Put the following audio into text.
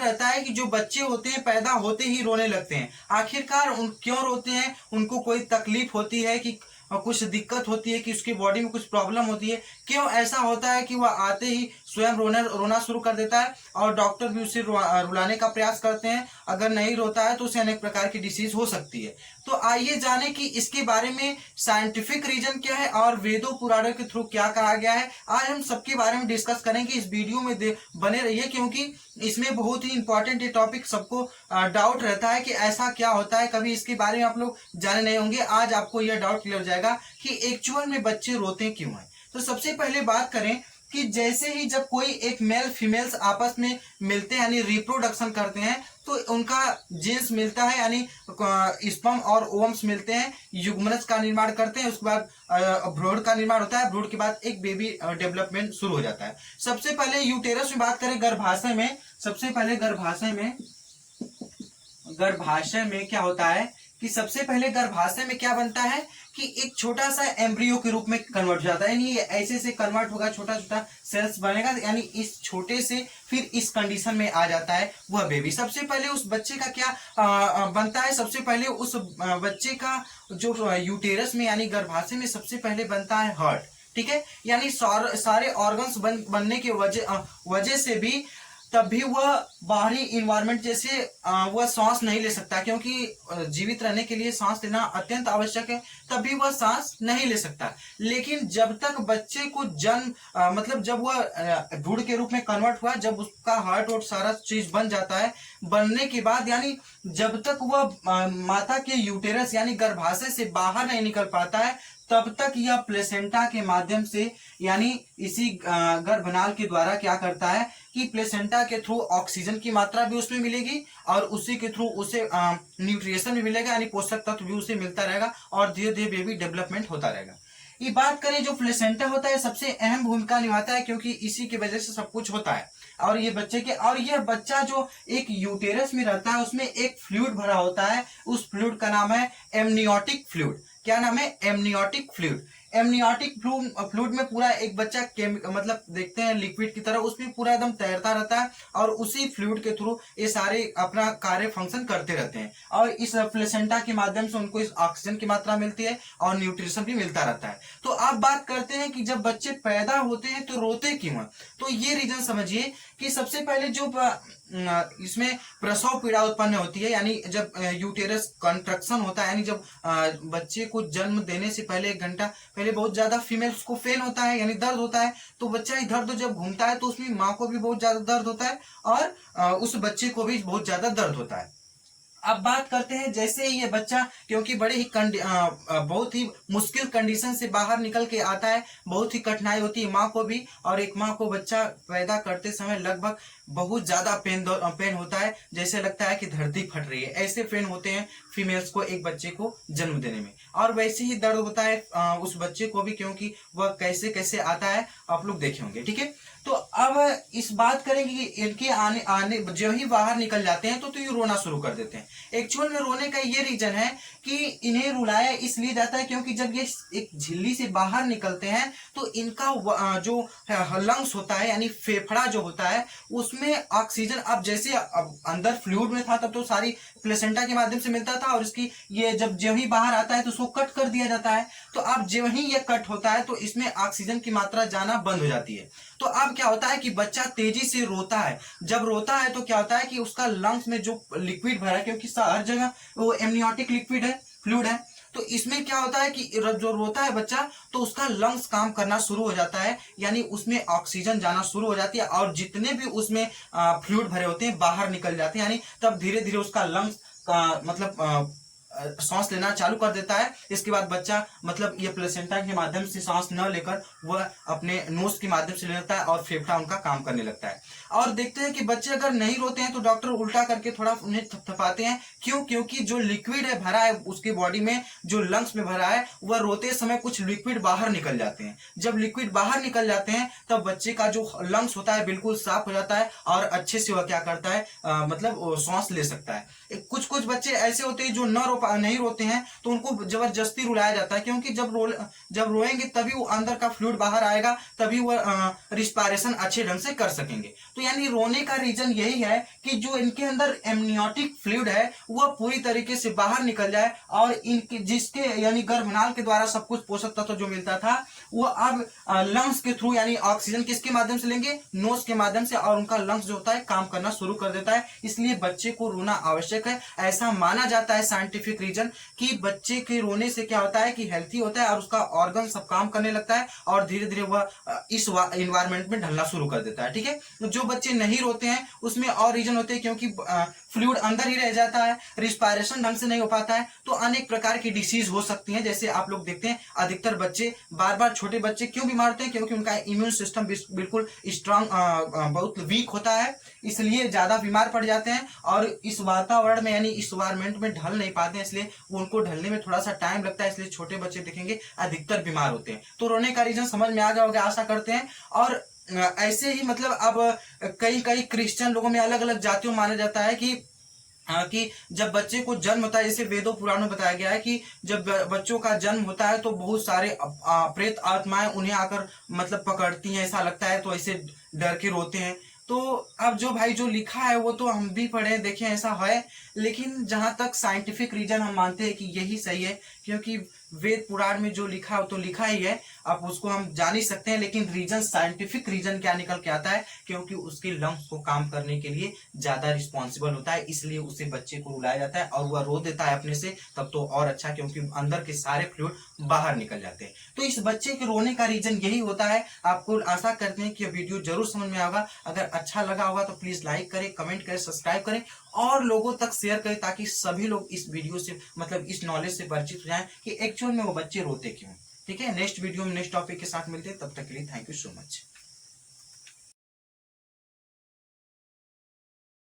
रहता है कि जो बच्चे होते हैं पैदा होते ही रोने लगते हैं। आखिरकार उन क्यों रोते हैं? उनको कोई तकलीफ होती है कि कुछ दिक्कत होती है कि उसकी बॉडी में कुछ प्रॉब्लम होती है? क्यों ऐसा होता है कि वह आते ही स्वयं रोना शुरू कर देता है और डॉक्टर भी उसे रुलाने का प्रयास करते हैं? अगर नहीं रोता है तो उसे अनेक प्रकार की डिसीज हो सकती है। तो आइए जाने कि इसके बारे में साइंटिफिक रीजन क्या है और वेदों पुराणों के थ्रू क्या कहा गया है। आज हम सबके बारे में डिस्कस करेंगे। इस वीडियो में बने रहिए, क्योंकि इसमें बहुत ही इंपॉर्टेंट ये टॉपिक सबको डाउट रहता है कि ऐसा क्या होता है, कभी इसके बारे में आप लोग जाने नहीं होंगे। आज आपको यह डाउट क्लियर हो जाएगा कि एक्चुअल में बच्चे रोते क्यों हैं। तो सबसे पहले बात करें कि जैसे ही जब कोई एक मेल फीमेल्स आपस में मिलते हैं यानी रिप्रोडक्शन करते हैं तो उनका जीन्स मिलता है यानी स्पर्म और ओवम्स मिलते हैं, युग्मनज का निर्माण करते हैं, उसके बाद भ्रूण का निर्माण होता है, भ्रूण के बाद एक बेबी डेवलपमेंट शुरू हो जाता है। सबसे पहले यूटेरस में बात करें गर्भाशय में, सबसे पहले गर्भाशय में क्या होता है कि सबसे पहले गर्भाशय में क्या बनता है कि एक छोटा सा एम्ब्रियो के रूप में कन्वर्ट हो जाता है, यानी ऐसे से कन्वर्ट होगा, छोटा छोटा सेल्स बनेगा, यानी इस छोटे से फिर इस कंडीशन में आ जाता है वह बेबी। सबसे पहले उस बच्चे का क्या बनता है? सबसे पहले उस बच्चे का जो यूटेरस में यानी गर्भाशय में सबसे पहले बनता है हार्ट, ठीक है, यानी सारे ऑर्गन्स बनने की वजह से भी तब भी वह बाहरी इन्वायरमेंट जैसे वह सांस नहीं ले सकता, क्योंकि जीवित रहने के लिए सांस लेना अत्यंत आवश्यक है, तभी वह सांस नहीं ले सकता। लेकिन जब तक बच्चे को जन्म मतलब जब वह भ्रूण के रूप में कन्वर्ट हुआ, जब उसका हार्ट और सारा चीज बन जाता है, बनने के बाद यानी जब तक वह माता के यूटेरस यानी गर्भाशय से बाहर नहीं निकल पाता है, तब तक यह प्लेसेंटा के माध्यम से यानी इसी गर्भनाल के द्वारा क्या करता है कि प्लेसेंटा के थ्रू ऑक्सीजन की मात्रा भी उसमें मिलेगी और उसी के थ्रू उसे न्यूट्रिशन भी मिलेगा, यानी पोषक तत्व भी उसे मिलता रहेगा और धीरे धीरे बेबी डेवलपमेंट होता रहेगा। ये बात करें जो प्लेसेंटा होता है सबसे अहम भूमिका निभाता है, क्योंकि इसी की वजह से सब कुछ होता है। और ये बच्चे के और यह बच्चा जो एक यूटेरस में रहता है उसमें एक फ्लूइड भरा होता है, उस फ्लूइड का नाम है एमनियोटिक फ्लूइड। क्या नाम है? Amniotic fluid. एमनियोटिक फ्लूइड में पूरा एक बच्चा मतलब देखते हैं लिक्विड की तरह, उसमें पूरा एकदम तैरता रहता है और उसी फ्लूइड के थ्रू ये सारे अपना कार्य फंक्शन करते रहते हैं और इस प्लेसेंटा के माध्यम से उनको इस ऑक्सीजन की मात्रा मिलती है और न्यूट्रिशन भी मिलता रहता है। तो आप बात करते हैं कि जब बच्चे पैदा होते हैं तो रोते क्यों हैं, तो ये रीजन समझिए कि सबसे पहले जो इसमें प्रसव पीड़ा उत्पन्न होती है, यानी जब यूटेरस कंट्रक्शन होता है, यानी जब बच्चे को जन्म देने से पहले 1 घंटा पहले बहुत ज्यादा फीमेल्स को पेन होता है यानी दर्द होता है, तो बच्चा इधर उधर जब घूमता है तो उसमें माँ को भी बहुत ज्यादा दर्द होता है और उस बच्चे को भी बहुत ज्यादा दर्द होता है। अब बात करते हैं जैसे ही ये बच्चा क्योंकि बड़े ही बहुत ही मुश्किल कंडीशन से बाहर निकल के आता है, बहुत ही कठिनाई होती है माँ को भी, और एक माँ को बच्चा पैदा करते समय लगभग बहुत ज्यादा पेन होता है, जैसे लगता है कि धरती फट रही है, ऐसे पेन होते हैं फीमेल्स को एक बच्चे को जन्म देने में। और वैसे ही दर्द होता है उस बच्चे को भी, क्योंकि वह कैसे कैसे आता है आप लोग देखे होंगे, ठीक है। तो अब इस बात करेंगे कि इनके आने जो ही बाहर निकल जाते हैं तो ये रोना शुरू कर देते हैं। एक्चुअल में रोने का ये रीजन है कि इन्हें रुलाया इसलिए जाता है क्योंकि जब ये एक झिल्ली से बाहर निकलते हैं तो इनका जो लंग्स होता है यानी फेफड़ा जो होता है उसमें ऑक्सीजन, अब जैसे अब अंदर फ्लूइड में था तब तो सारी प्लेसेंटा के माध्यम से मिलता था, और इसकी ये जब ही बाहर आता है तो उसको कट कर दिया जाता है, तो अब जब ही ये कट होता है तो इसमें ऑक्सीजन की मात्रा जाना बंद हो जाती है। तो अब क्या होता है कि बच्चा तेजी से रोता है, जब रोता है तो क्या होता है कि उसका लंग्स में जो लिक्विड भरा है, क्योंकि हर जगह वो एमनियोटिक लिक्विड है, फ्लूइड है, तो इसमें क्या होता है कि जो रोता है बच्चा तो उसका लंग्स काम करना शुरू हो जाता है, यानी उसमें ऑक्सीजन जाना शुरू हो जाती है और जितने भी उसमें फ्लूइड भरे होते हैं बाहर निकल जाते हैं, यानी तब धीरे धीरे उसका लंग्स का मतलब सांस लेना चालू कर देता है। इसके बाद बच्चा मतलब ये प्लेसेंटा के माध्यम से सांस न लेकर वह अपने नोज के माध्यम से ले लेता है और फेफड़ा उनका काम करने लगता है। और देखते हैं कि बच्चे अगर नहीं रोते हैं तो डॉक्टर उल्टा करके थोड़ा उन्हें थपथपाते हैं, क्यों? क्योंकि जो लिक्विड है भरा है उसके बॉडी में, जो लंग्स में भरा है, वह रोते समय कुछ लिक्विड बाहर निकल जाते हैं। जब लिक्विड बाहर निकल जाते हैं तब बच्चे का जो लंग्स होता है बिल्कुल साफ हो जाता है और अच्छे से वह क्या करता है मतलब सांस ले सकता है। कुछ कुछ बच्चे ऐसे होते हैं जो नहीं रोते हैं तो उनको जबरदस्ती रुलाया जाता है, क्योंकि जब रोएंगे तभी वो अंदर का फ्लूइड बाहर आएगा, तभी वो रिस्पायरेशन अच्छे ढंग से कर सकेंगे। तो यानी रोने का रीजन यही है कि जो इनके अंदर एमनियोटिक फ्लूइड है वह पूरी तरीके से बाहर निकल जाए और इनके जिसके यानी गर्भनाल के द्वारा सब कुछ पोषक तत्व जो मिलता था वो अब लंग्स के थ्रू यानी ऑक्सीजन किसके माध्यम से लेंगे, नोज के माध्यम से, और उनका लंग्स जो होता है काम करना शुरू कर देता है। इसलिए बच्चे को रोना आवश्यक है। ऐसा माना जाता है साइंटिफिक रीजन कि बच्चे के रोने से क्या होता है कि हेल्थी होता है और उसका ऑर्गन सब काम करने लगता है और धीरे धीरे वह इस इन्वायरमेंट में ढलना शुरू कर देता है। ठीक है, जो बच्चे नहीं रोते हैं उसमें और रीजन होते हैं क्योंकि फ्लूइड अंदर ही रह जाता है, रिस्पायरेशन ढंग से नहीं हो पाता है, तो अनेक प्रकार की डिसीज हो सकती हैं। जैसे आप लोग देखते हैं अधिकतर बच्चे बार बार, छोटे बच्चे क्यों बीमार होते हैं, क्योंकि उनका इम्यून सिस्टम बिल्कुल स्ट्रांग बहुत वीक होता है, इसलिए ज्यादा बीमार पड़ जाते हैं और इस वातावरण में यानी इस इन्वायरमेंट में ढल नहीं पाते हैं, इसलिए उनको ढलने में थोड़ा सा टाइम लगता है, इसलिए छोटे बच्चे देखेंगे अधिकतर बीमार होते हैं। तो रोने का रीजन समझ में आ जाओगे आशा करते हैं। और ऐसे ही मतलब अब कई कई क्रिश्चियन लोगों में अलग अलग जातियों माना जाता है कि जब बच्चे को जन्म होता है, जैसे वेदों पुराणों में बताया गया है कि जब बच्चों का जन्म होता है तो बहुत सारे प्रेत आत्माएं उन्हें आकर मतलब पकड़ती हैं, ऐसा लगता है, तो ऐसे डर के रोते हैं। तो अब जो भाई जो लिखा है वो तो हम भी पढ़े देखें ऐसा है, लेकिन जहां तक साइंटिफिक रीजन हम मानते हैं कि यही सही है, क्योंकि वेद पुराण में जो लिखा है तो लिखा ही है, अब उसको हम जान ही सकते हैं। लेकिन रीजन, साइंटिफिक रीजन क्या निकल के आता है, क्योंकि उसके लंग्स को काम करने के लिए ज्यादा रिस्पॉन्सिबल होता है, इसलिए उसे बच्चे को रुलाया जाता है और वह रो देता है अपने से, तब तो और अच्छा, क्योंकि अंदर के सारे फ्लूइड बाहर निकल जाते हैं। तो इस बच्चे के रोने का रीजन यही होता है। आपको आशा करते हैं कि वीडियो जरूर समझ में आएगा। अगर अच्छा लगा होगा तो प्लीज लाइक करें, कमेंट करें, सब्सक्राइब करें और लोगों तक शेयर करें, ताकि सभी लोग इस वीडियो से मतलब इस नॉलेज से परिचित हो जाएं कि एक्चुअल में वो बच्चे रोते क्यों। ठीक है, नेक्स्ट वीडियो में नेक्स्ट टॉपिक के साथ मिलते हैं, तब तक के लिए थैंक यू सो मच।